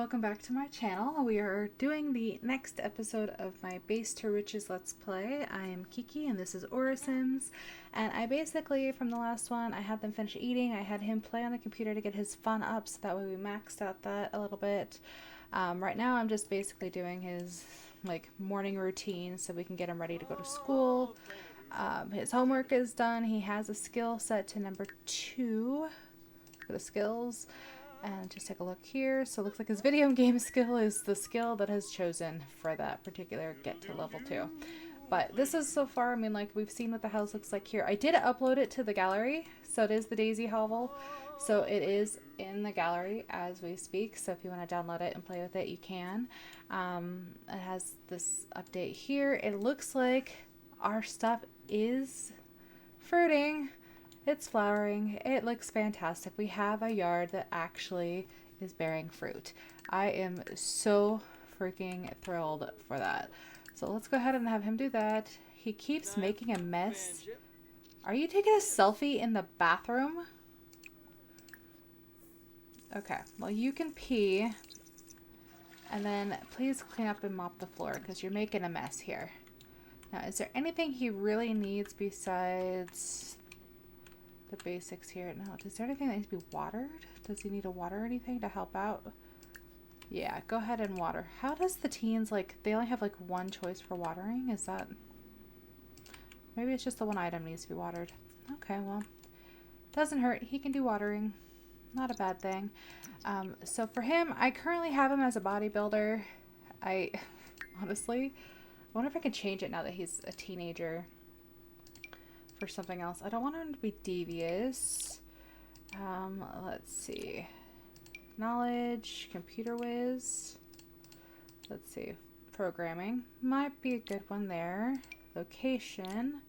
welcome back to my channel. We are doing the next episode of my Base to Riches Let's Play. I am Kiki and this is Orasims, and I basically, from the last one, I had them finish eating. I had him play on the computer to get his fun up, so that way we maxed out that a little bit. Right now I'm just basically doing his morning routine so we can get him ready to go to school. His homework is done. He has a skill set to number 2 for the skills. And just take a look here. So it looks like his video game skill is the skill that has chosen for that particular get to level 2. But this is so far, I mean, like, we've seen what the house looks like here. I did upload it to the gallery. So it is the Daisy hovel. So it is in the gallery as we speak. So if you want to download it and play with it, you can. It has this update here. It looks like our stuff is fruiting. It's flowering. It looks fantastic. We have a yard that actually is bearing fruit. I am so freaking thrilled for that. So let's go ahead and have him do that. He keeps making a mess. Are you taking a selfie in the bathroom? Okay, well, you can pee. And then please clean up and mop the floor because you're making a mess here. Now, is there anything he really needs besides the basics here? No. Is there anything that needs to be watered? Does he need to water anything to help out? Yeah, go ahead and water. How does the teens, they only have one choice for watering? Is that... Maybe it's just the one item needs to be watered. Okay, well, doesn't hurt. He can do watering. Not a bad thing. So for him, I currently have him as a bodybuilder. I honestly wonder if I can change it now that he's a teenager for something else. I don't want him to be devious. Let's see. Knowledge, computer whiz. Let's see. Programming might be a good one there. Location.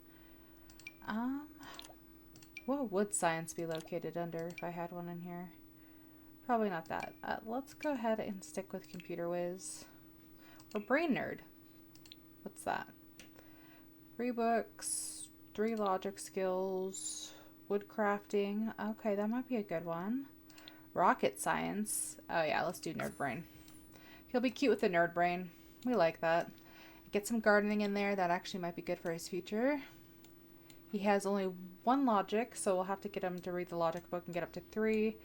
What would science be located under if I had one in here? Probably not that. Let's go ahead and stick with computer whiz. Or brain nerd. What's that? 3 books, 3 logic skills, wood crafting. Okay, that might be a good one. Rocket science. Oh yeah, let's do nerd brain. He'll be cute with the nerd brain. We like that. Get some gardening in there. That actually might be good for his future. He has only 1 logic, so we'll have to get him to read the logic book and get up to 3.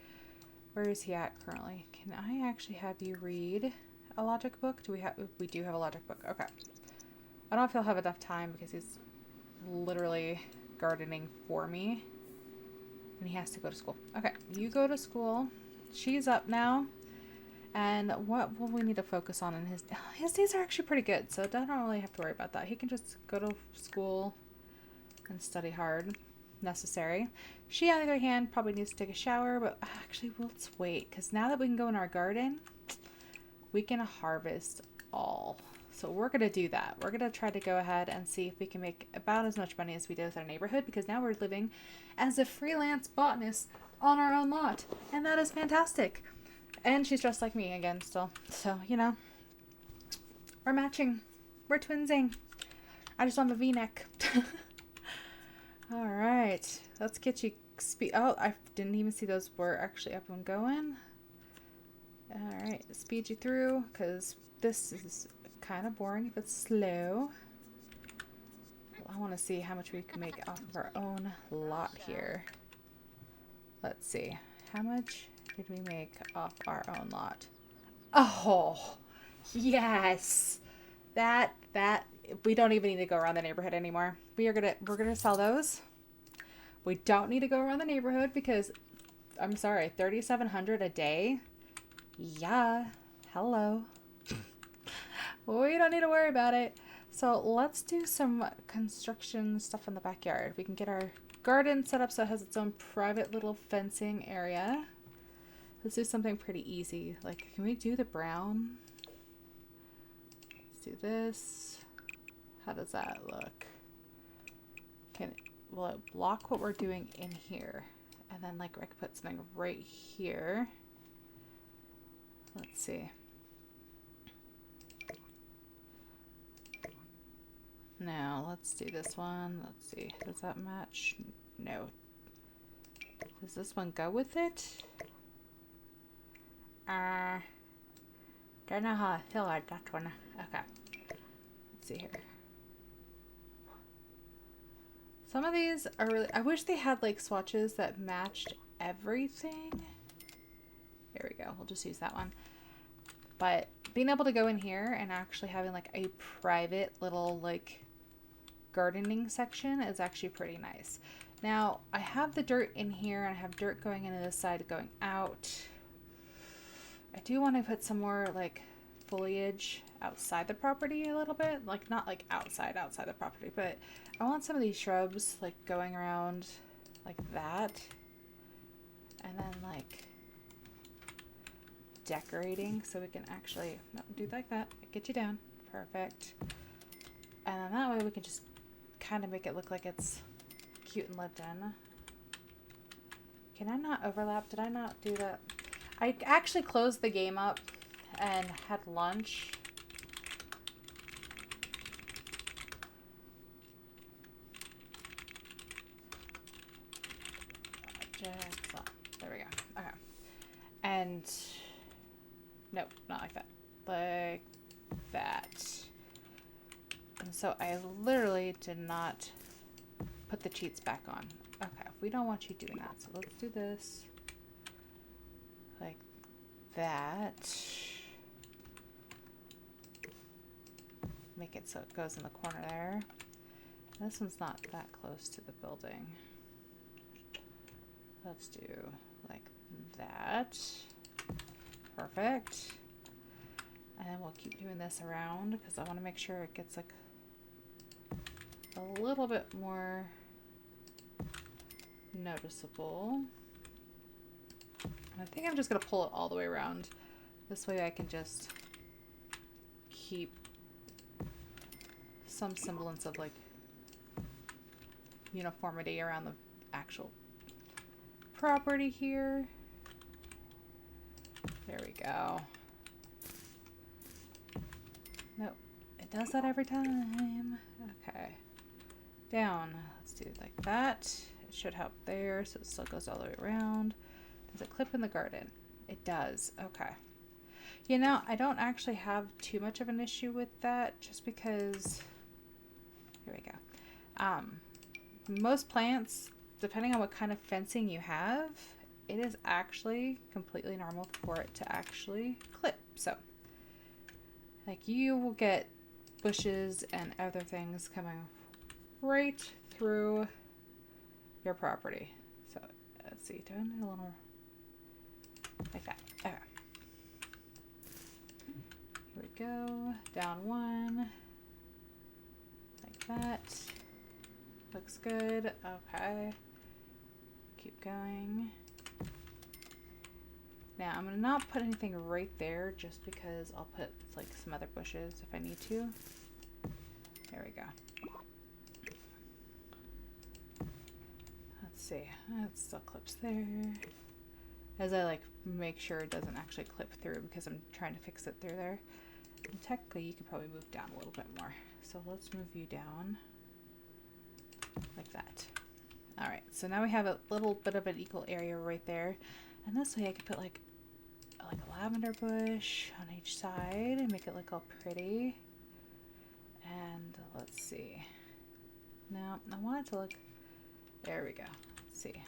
Where is he at currently? Can I actually have you read a logic book? We do have a logic book. Okay. I don't know if he'll have enough time because he's literally gardening for me. And he has to go to school. Okay, you go to school. She's up now. And what will we need to focus on in his days are actually pretty good, so I don't really have to worry about that. He can just go to school and study hard. Necessary. She, on the other hand, probably needs to take a shower, but actually, let's wait, because now that we can go in our garden, we can harvest all. So we're going to do that. We're going to try to go ahead and see if we can make about as much money as we did with our neighborhood, because now we're living as a freelance botanist on our own lot. And that is fantastic. And she's dressed like me again still. So, you know, we're matching. We're twinsing. I just want a V-neck. All right. Let's get you speed. Oh, I didn't even see those were actually up and going. All right. Speed you through because this is kind of boring if it's slow. I want to see how much we can make off of our own lot here. Let's see. How much did we make off our own lot? Oh, yes. That we don't even need to go around the neighborhood anymore. We're gonna sell those. We don't need to go around the neighborhood because I'm sorry, 3,700 a day. Yeah. Hello. We don't need to worry about it. So let's do some construction stuff in the backyard. We can get our garden set up so it has its own private little fencing area. Let's do something pretty easy. Can we do the brown? Let's do this. How does that look? Will it block what we're doing in here? And then I could put something right here. Let's see. Now, let's do this one. Let's see. Does that match? No. Does this one go with it? Don't know how I feel about that one. Okay. Let's see here. Some of these are really... I wish they had like swatches that matched everything. Here we go. We'll just use that one. But being able to go in here and actually having like a private little like gardening section is actually pretty nice. Now I have the dirt in here and I have dirt going into this side going out. I do want to put some more like foliage outside the property a little bit, like not like outside the property, but I want some of these shrubs like going around like that, and then like decorating so we can actually do like that, get you down, perfect, and then that way we can just kind of make it look like it's cute and lived in. Can I not overlap? Did I not do that? I actually closed the game up and had lunch. There we go. Okay. And nope, not like that. Like that. And so I literally did not put the cheats back on. Okay, we don't want you doing that. So let's do this like that. Make it so it goes in the corner there. This one's not that close to the building. Let's do like that. Perfect. And then we'll keep doing this around because I want to make sure it gets like a little bit more noticeable. And I think I'm just going to pull it all the way around. This way I can just keep some semblance of like uniformity around the actual property here. There we go. Nope, it does that every time. Okay, down. Let's do it like that. It should help there, so it still goes all the way around. Does it clip in the garden? It does. Okay. You know, I don't actually have too much of an issue with that, just because. Here we go. Most plants, depending on what kind of fencing you have, it is actually completely normal for it to actually clip. So, like, you will get bushes and other things coming right through your property. So, let's see, do I need a little like that? Okay. Here we go. Down one. Like that. Looks good. Okay. Keep going. Now I'm gonna not put anything right there just because I'll put like some other bushes if I need to. There we go. Let's see. It still clips there. As I like make sure it doesn't actually clip through because I'm trying to fix it through there. And technically you could probably move down a little bit more. So let's move you down like that. All right, so now we have a little bit of an equal area right there. And this way I could put like a lavender bush on each side and make it look all pretty. And let's see. Now I want it to look, there we go. Let's see.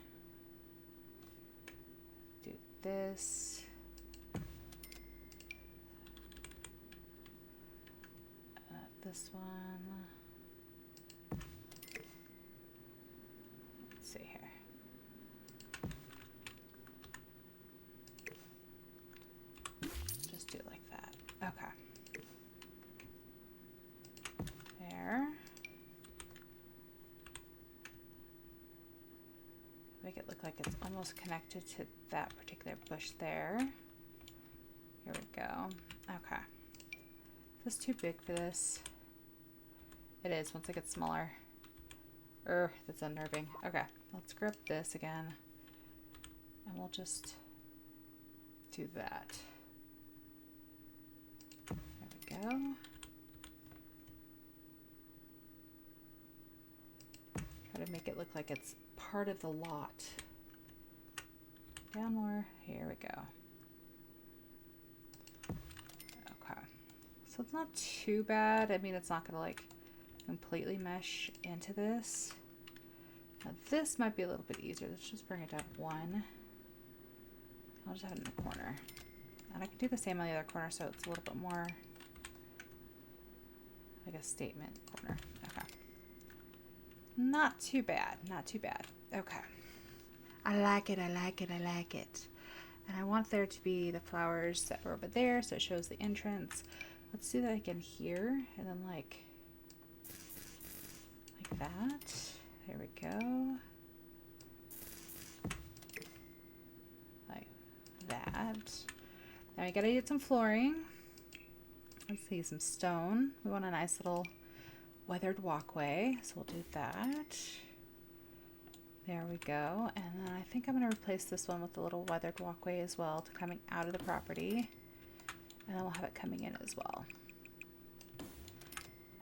Do this. This one. Let's see here. Just do it like that. Okay. There. Make it look like it's almost connected to that particular bush there. Here we go. Okay. Is this too big for this? It is once it gets smaller. That's unnerving. Okay, let's grab this again. And we'll just do that. There we go. Try to make it look like it's part of the lot. Down more. Here we go. So it's not too bad. I mean, it's not gonna like completely mesh into this. Now this might be a little bit easier. Let's just bring it down 1. I'll just have it in the corner. And I can do the same on the other corner so it's a little bit more like a statement corner. Okay. Not too bad. Not too bad. Okay. I like it. I like it. I like it. And I want there to be the flowers that were over there so it shows the entrance. Let's do that again here. And then like that. There we go. Like that. Now we gotta get some flooring. Let's see, some stone. We want a nice little weathered walkway, so we'll do that. There we go. And then I think I'm gonna replace this one with a little weathered walkway as well to coming out of the property. And then we'll have it coming in as well.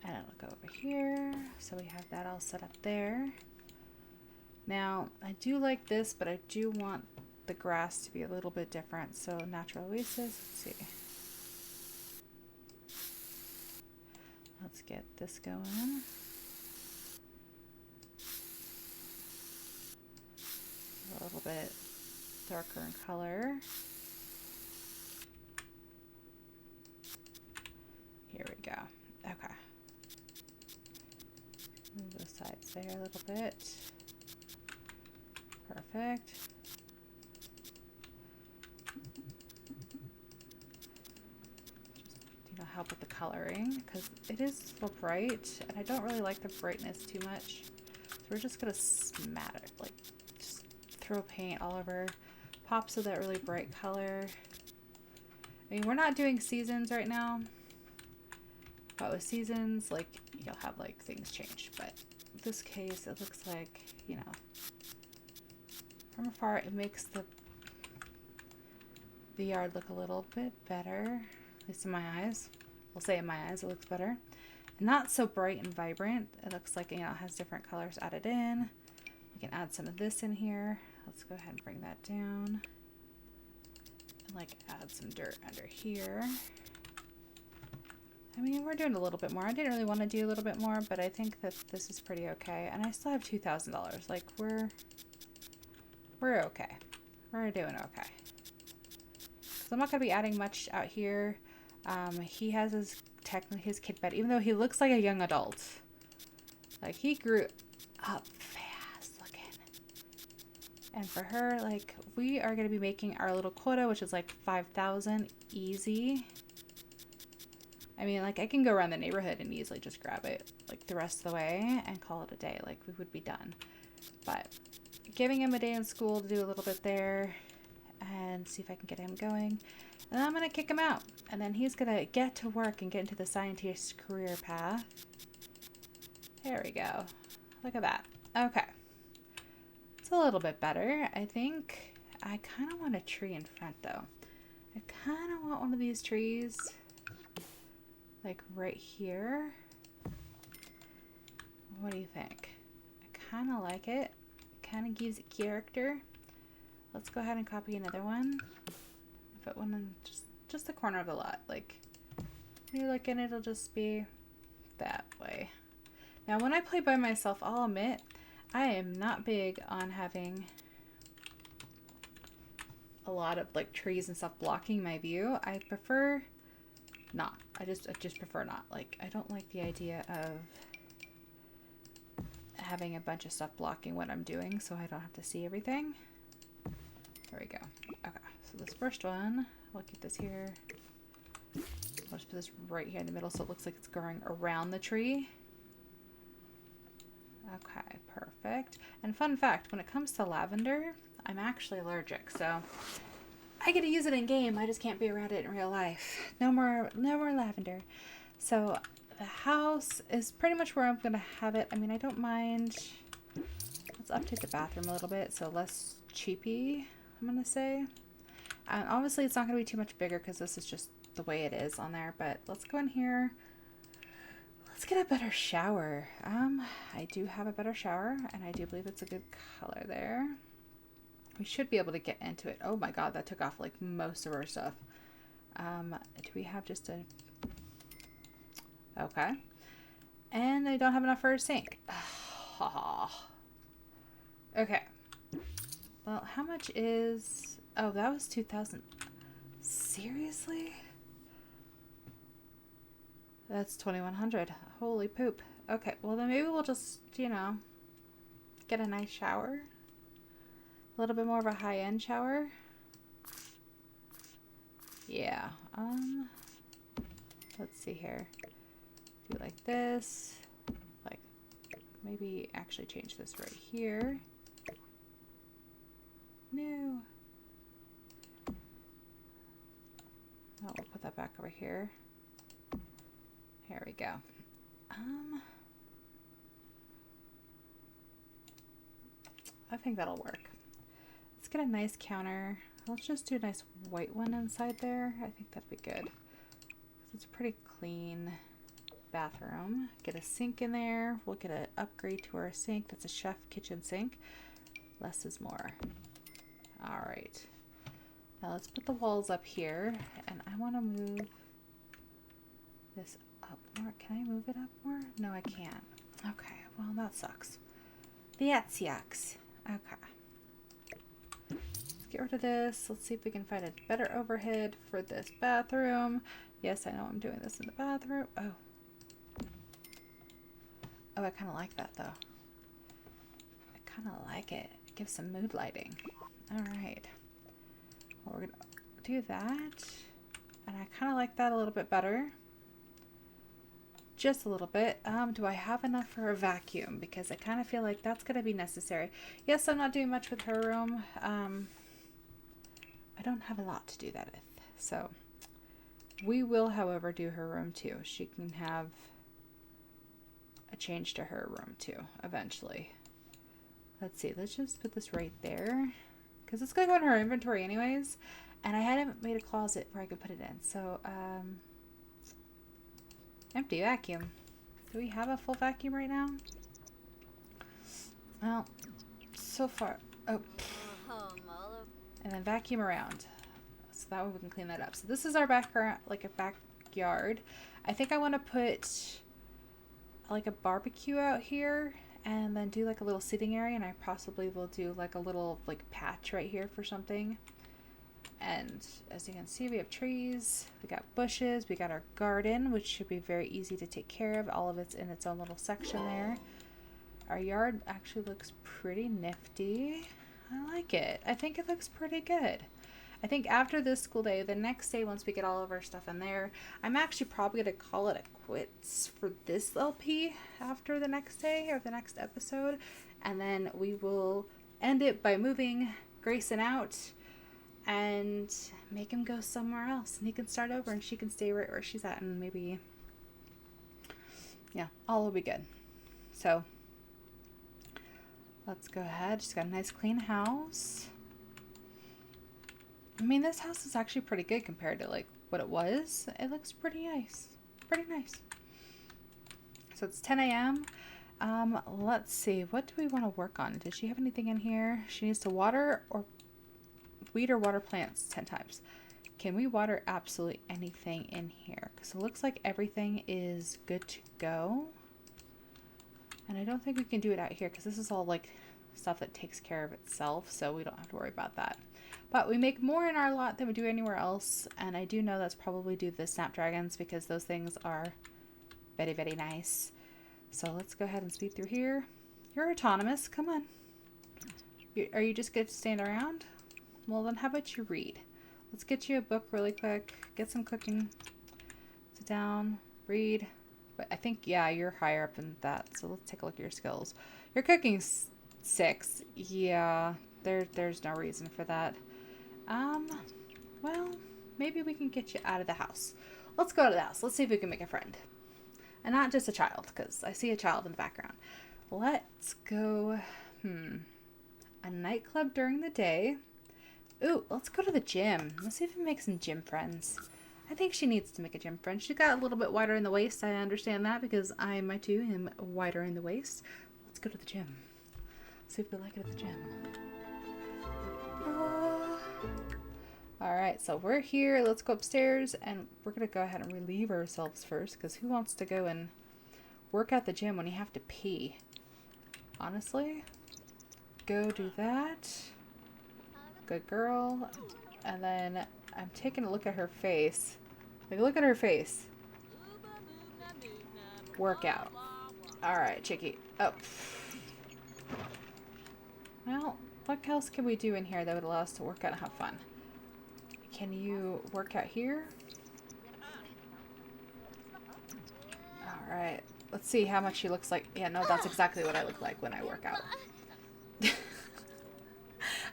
And it'll go over here. So we have that all set up there. Now, I do like this, but I do want the grass to be a little bit different. So natural oasis, let's see. Let's get this going. A little bit darker in color. Here we go. Okay. Move those sides there a little bit. Perfect. Just, help with the coloring because it is a little bright and I don't really like the brightness too much. So we're just gonna smatter, like just throw paint all over, pops of that really bright color. I mean, we're not doing seasons right now, but with seasons, like you'll have like things change. But in this case, it looks like, you know, from afar, it makes the yard look a little bit better, at least in my eyes. We'll say in my eyes, it looks better. And not so bright and vibrant. It looks like, you know, it has different colors added in. We can add some of this in here. Let's go ahead and bring that down. And like add some dirt under here. I mean, we're doing a little bit more. I didn't really want to do a little bit more, but I think that this is pretty okay. And I still have $2,000. Like we're okay. We're doing okay. So I'm not going to be adding much out here. He has his kid bed, even though he looks like a young adult. Like he grew up fast looking. And for her, like we are going to be making our little quota, which is like 5,000 easy. I mean, like I can go around the neighborhood and easily just grab it like the rest of the way and call it a day. Like we would be done. But giving him a day in school to do a little bit there and see if I can get him going. And I'm going to kick him out. And then he's going to get to work and get into the scientist career path. There we go. Look at that. Okay. It's a little bit better, I think. I kind of want a tree in front, though. I kind of want one of these trees, like right here. What do you think? I kind of like it. Kind of gives it character. Let's go ahead and copy another one. Put one in just the corner of the lot. Like when you look in, it'll just be that way. Now when I play by myself, I'll admit I am not big on having a lot of like trees and stuff blocking my view. I prefer not. I just prefer not. Like I don't like the idea of having a bunch of stuff blocking what I'm doing so I don't have to see everything. There we go. Okay, so this first one, I'll keep this here. I'll just put this right here in the middle so it looks like it's going around the tree. Okay, perfect. And fun fact, when it comes to lavender, I'm actually allergic, so I get to use it in game. I just can't be around it in real life. No more lavender. So the house is pretty much where I'm gonna have it. I mean, I don't mind. Let's update the bathroom a little bit, so less cheapy, I'm gonna say. And obviously it's not gonna be too much bigger because this is just the way it is on there, but let's go in here. Let's get a better shower. I do have a better shower and I do believe it's a good color there. We should be able to get into it. Oh my god, that took off like most of our stuff. Do we have just a Okay. And I don't have enough for a sink. Okay. Well, how much is... Oh, that was 2,000. Seriously? That's 2,100. Holy poop. Okay, well then maybe we'll just, you know, get a nice shower. A little bit more of a high-end shower. Yeah. Let's see here. Do like this. Like, maybe actually change this right here. No. Oh, we'll put that back over here. Here we go. I think that'll work. Let's get a nice counter. Let's just do a nice white one inside there. I think that'd be good. It's a pretty clean bathroom. Get a sink in there. We'll get an upgrade to our sink. That's a chef kitchen sink. Less is more. All right. Now let's put the walls up here. And I want to move this up more. Can I move it up more? No, I can't. Okay. Well, that sucks. That sucks. Okay. Let's get rid of this. Let's see if we can find a better overhead for this bathroom. Yes, I know I'm doing this in the bathroom. Oh. Oh, I kind of like that, though. I kind of like it. It gives some mood lighting. All right. Well, we're going to do that. And I kind of like that a little bit better. Just a little bit. Do I have enough for a vacuum? Because I kind of feel like that's going to be necessary. Yes, I'm not doing much with her room. I don't have a lot to do that with. So we will, however, do her room too. She can have a change to her room too, eventually. Let's see. Let's just put this right there. Because it's going to go in her inventory anyways. And I hadn't made a closet where I could put it in. So, empty vacuum. Do we have a full vacuum right now? Well, so far. Oh. And then vacuum around. So that way we can clean that up. So this is our background, like a backyard. I think I want to put like a barbecue out here and then do like a little sitting area. And I possibly will do like a little like patch right here for something. And as you can see, we have trees, we got bushes, we got our garden, which should be very easy to take care of. All of it's in its own little section there. Our yard actually looks pretty nifty. I like it. I think it looks pretty good. I think after this school day, the next day, once we get all of our stuff in there, I'm actually probably going to call it a quits for this LP after the next day or the next episode. And then we will end it by moving Grayson out and make him go somewhere else, and he can start over and she can stay right where she's at, and maybe, yeah, all will be good. So let's go ahead. She's got a nice clean house. I mean, this house is actually pretty good compared to like what it was. It looks pretty nice. Pretty nice. So it's 10 a.m. Let's see. What do we want to work on? Does she have anything in here? She needs to water or weed or water plants 10 times. Can we water absolutely anything in here? Because it looks like everything is good to go. And I don't think we can do it out here because this is all like stuff that takes care of itself. So we don't have to worry about that. But we make more in our lot than we do anywhere else. And I do know that's probably due to the snapdragons because those things are very, very nice. So let's go ahead and speed through here. You're autonomous. Come on. Are you just good to stand around? Well, then how about you read? Let's get you a book really quick. Get some cooking. Sit down. Read. But I think, yeah, you're higher up than that. So let's take a look at your skills. Your cooking's 6. Yeah, there's no reason for that. Well, maybe we can get you out of the house. Let's go to the house. Let's see if we can make a friend. And not just a child, because I see a child in the background. Let's go, a nightclub during the day. Ooh, let's go to the gym. Let's see if we make some gym friends. I think she needs to make a gym friend. She got a little bit wider in the waist. I understand that because I, too, am wider in the waist. Let's go to the gym. See if we like it at the gym. Alright, so we're here. Let's go upstairs and we're going to go ahead and relieve ourselves first because who wants to go and work at the gym when you have to pee? Honestly, go do that. Good girl. And then I'm taking a look at her face. Like, look at her face. Workout. Alright, chickie. Up. Well, what else can we do in here that would allow us to work out and have fun? Can you work out here? Alright. Let's see how much she looks like. Yeah, no, that's exactly what I look like when I work out.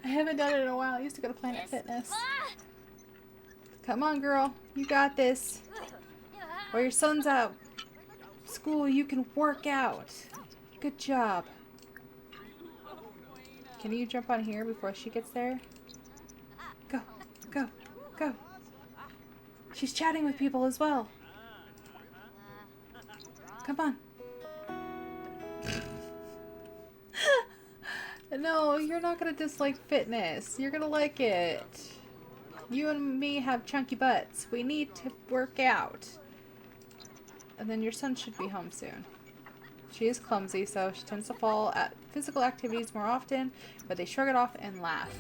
I haven't done it in a while. I used to go to Planet Fitness. Come on, girl. You got this. While your son's out school, you can work out. Good job. Can you jump on here before she gets there? Go, go, go. She's chatting with people as well. Come on. No, you're not gonna dislike fitness. You're gonna like it. You and me have chunky butts. We need to work out. And then your son should be home soon. She is clumsy, so she tends to fall at physical activities more often, but they shrug it off and laugh.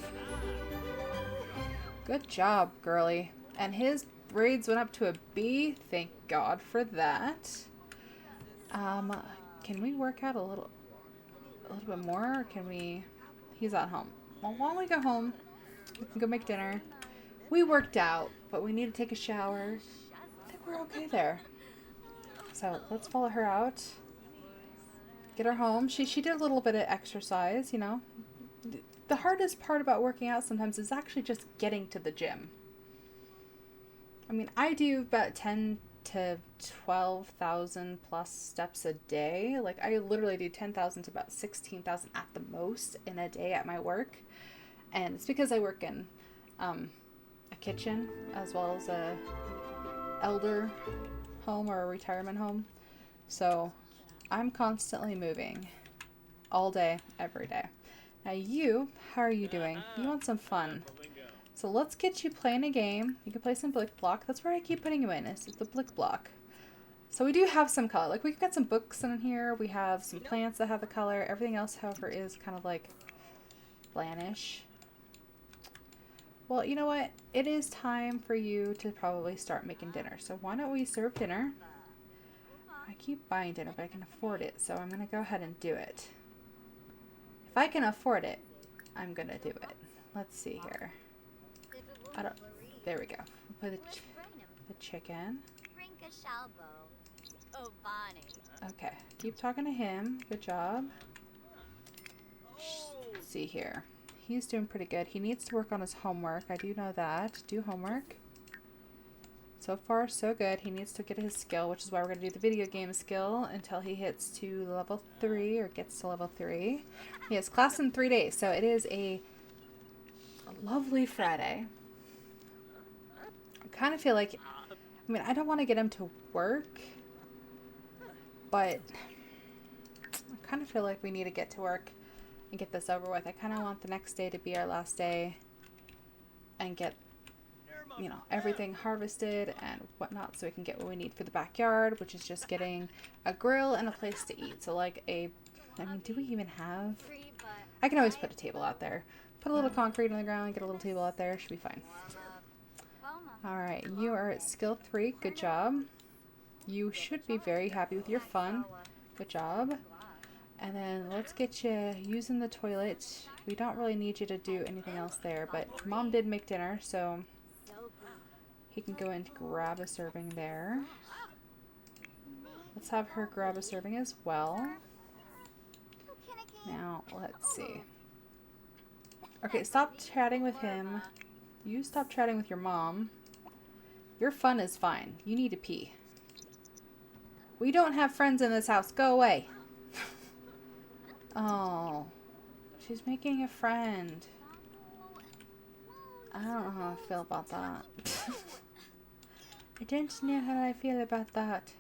Good job, girly. And his grades went up to a B. Thank God for that. Can we work out a little bit more, or can we... He's at home. Well, why don't we go home? We can go make dinner. We worked out, but we need to take a shower. I think we're okay there. So let's follow her out. Get her home. She did a little bit of exercise, you know. The hardest part about working out sometimes is actually just getting to the gym. I mean, I do about 10 to 12,000 plus steps a day. Like, I literally do 10,000 to about 16,000 at the most in a day at my work. And it's because I work in a kitchen as well as a elder home or a retirement home. So I'm constantly moving all day, every day. Now you, how are you doing? You want some fun. So let's get you playing a game. You can play some Blick Block. That's where I keep putting you in, is the Blick Block. So we do have some color. Like, we've got some books in here. We have some plants that have the color. Everything else, however, is kind of like blandish. Well, you know what? It is time for you to probably start making dinner. So why don't we serve dinner? I keep buying dinner, but I can afford it. So I'm going to go ahead and do it. If I can afford it, I'm going to do it. Let's see here. There we go. We'll put the chicken. Okay. Keep talking to him. Good job. Let's see here. He's doing pretty good. He needs to work on his homework. I do know that. Do homework. So far, so good. He needs to get his skill, which is why we're going to do the video game skill until he hits to level 3 or gets to level 3. He has class in 3 days, so it is a lovely Friday. I kind of feel like, I mean, I don't want to get him to work, but I kind of feel like we need to get to work and get this over with. I kind of want the next day to be our last day and get, you know, everything harvested and whatnot so we can get what we need for the backyard, which is just getting a grill and a place to eat. So like I mean, do we even have, I can always put a table out there. Put a little concrete on the ground, get a little table out there, should be fine. Alright, you are at skill 3, good job. You should be very happy with your fun, good job. And then let's get you using the toilet. We don't really need you to do anything else there, but Mom did make dinner, so he can go in to grab a serving there. Let's have her grab a serving as well. Now, let's see. Okay, stop chatting with him. You stop chatting with your mom. Your fun is fine. You need to pee. We don't have friends in this house. Go away. Oh, she's making a friend. I don't know how I feel about that. I don't know how I feel about that.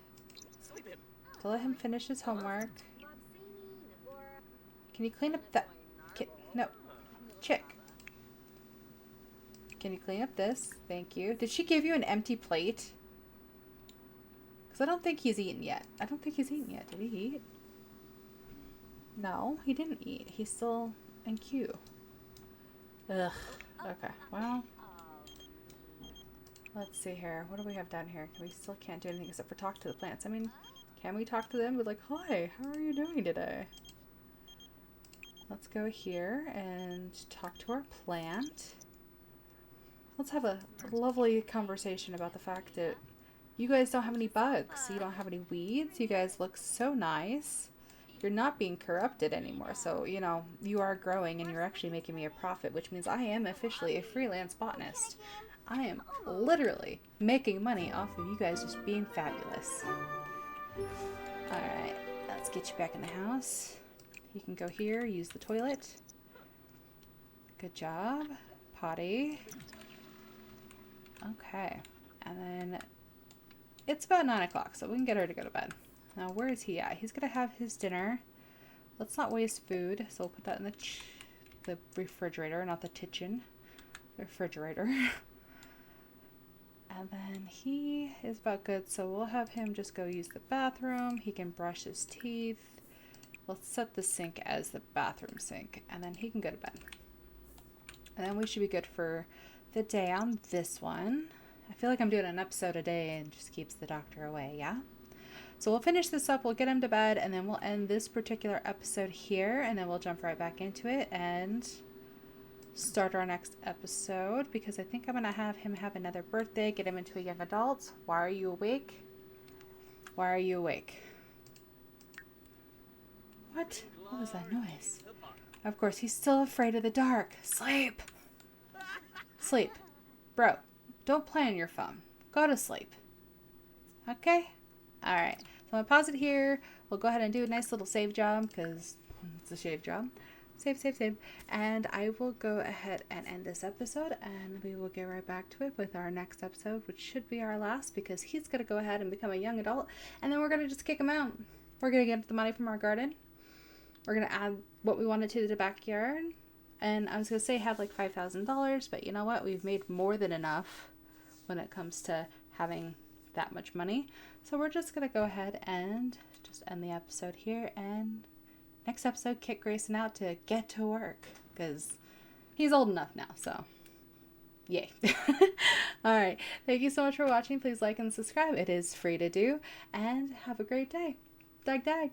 So let him finish his homework. Can you clean up that? No. Chick. Can you clean up this? Thank you. Did she give you an empty plate? Because I don't think he's eaten yet. I don't think he's eaten yet. Did he eat? No, he didn't eat. He's still in queue. Ugh. Okay, well. Let's see here. What do we have down here? We still can't do anything except for talk to the plants. I mean, can we talk to them? We're like, hi, how are you doing today? Let's go here and talk to our plant. Let's have a lovely conversation about the fact that you guys don't have any bugs. You don't have any weeds. You guys look so nice. You're not being corrupted anymore. So, you know, you are growing and you're actually making me a profit, which means I am officially a freelance botanist. I am literally making money off of you guys just being fabulous. Alright, let's get you back in the house. You can go here, use the toilet. Good job. Potty. Okay, and then it's about 9 o'clock, so we can get her to go to bed. Now, where is he at? He's gonna have his dinner. Let's not waste food, so we'll put that in the refrigerator, not the kitchen. The refrigerator. And then he is about good, so we'll have him just go use the bathroom. He can brush his teeth. Let's set the sink as the bathroom sink, and then he can go to bed. And then we should be good for the day on this one. I feel like I'm doing an episode a day and just keeps the doctor away, yeah? So we'll finish this up, we'll get him to bed, and then we'll end this particular episode here, and then we'll jump right back into it and start our next episode, because I think I'm going to have him have another birthday, get him into a young adult. Why are you awake? Why are you awake? What? What was that noise? Of course, he's still afraid of the dark. Sleep! Sleep. Bro, don't play on your phone. Go to sleep. Okay? Alright. So I'm going to pause it here. We'll go ahead and do a nice little save job, because it's a shave job. Save, save, save. And I will go ahead and end this episode, and we will get right back to it with our next episode, which should be our last, because he's going to go ahead and become a young adult, and then we're going to just kick him out. We're going to get the money from our garden. We're going to add what we wanted to the backyard. And I was going to say have like $5,000, but you know what? We've made more than enough when it comes to having that much money. So we're just going to go ahead and just end the episode here, and next episode, kick Grayson out to get to work, because he's old enough now, so yay. Alright, thank you so much for watching. Please like and subscribe. It is free to do, and have a great day. Dag dag.